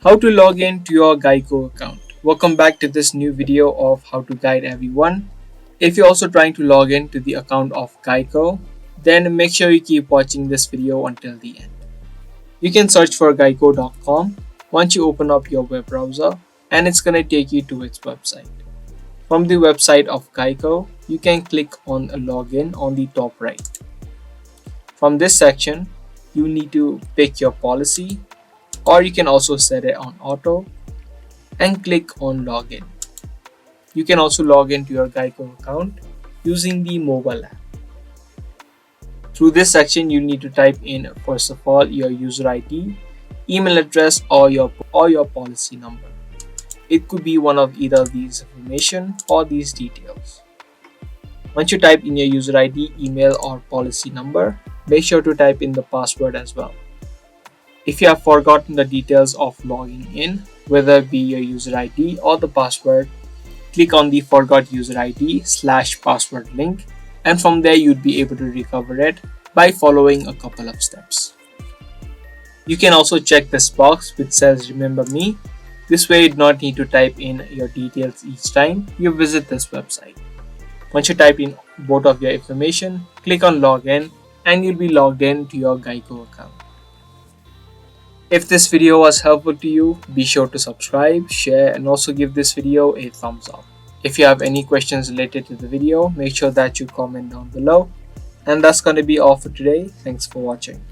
How to log in to your Geico account. Welcome back to this new video of how to guide everyone. If you're also trying to log in to the account of Geico, then make sure you keep watching this video until the end. You can search for geico.com once you open up your web browser, and it's going to take you to its website. From the website of Geico, you can click on a login on the top right. From this section, you need to pick your policy, or you can also set it on auto and click on login. You can also log into your Geico account using the mobile app. Through this section, you need to type in first of all your user ID, email address, or your policy number. It could be one of either these information or these details. Once you type in your user ID, email, or policy number, make sure to type in the password as well. If you have forgotten the details of logging in, whether it be your user ID or the password, click on the forgot user ID/password link, and from there you'd be able to recover it by following a couple of steps. You can also check this box which says remember me. This way you do not need to type in your details each time you visit this website. Once you type in both of your information, click on login and you'll be logged in to your Geico account. If this video was helpful to you, be sure to subscribe, share, and also give this video a thumbs up. If you have any questions related to the video, make sure that you comment down below. And that's going to be all for today. Thanks for watching.